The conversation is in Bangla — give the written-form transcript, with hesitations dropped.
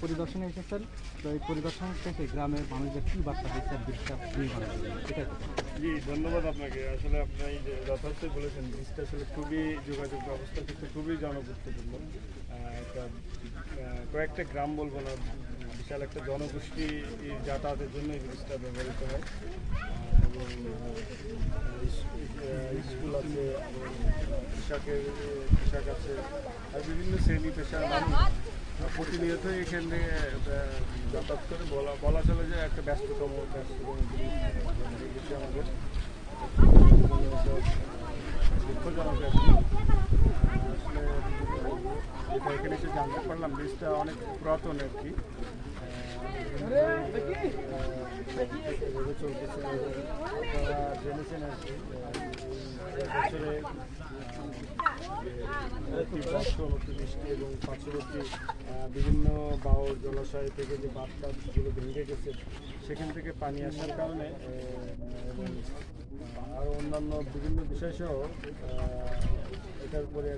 পরিদর্শনে এসেছেন, তো এই পরিদর্শন থেকে গ্রামের মানুষদের কী বার্তা দিচ্ছেন ব্রিজটা নির্মাণ এটা? জি, ধন্যবাদ আপনাকে। আসলে আপনি যথার্থ বলেছেন, ব্রিজটা আসলে খুবই যোগাযোগ ব্যবস্থার ক্ষেত্রে খুবই জনগুরুত্বপূর্ণ। একটা কয়েকটা গ্রাম বলবো না, বিশাল একটা জনগোষ্ঠী যাতায়াতের জন্য এই ব্রিজটা ব্যবহৃত হয়। এবং স্কুল আছে, কৃষক আছে, আর বিভিন্ন শ্রেণী পেশার মানুষ প্রতিনিয়তই এখানে যাতায়াত করে। বলা চলে যে একটা ব্যস্ততম ব্রিজ আমাদের দুঃখজনক। আসলে এখানে এসে জানতে পারলাম ব্রিজটা অনেক পুরাতন আর কি, চলতেছে। আপনারা জেনেছেন আর কি, বছরে বৃষ্টি এবং পার্শ্ববর্তী বিভিন্ন বাওর জলাশয় থেকে যে বাঁধগুলো ভেঙে গেছে, সেখান থেকে পানি আসার কারণে এবং আরও অন্যান্য বিভিন্ন বিষয় সহ এটার উপরে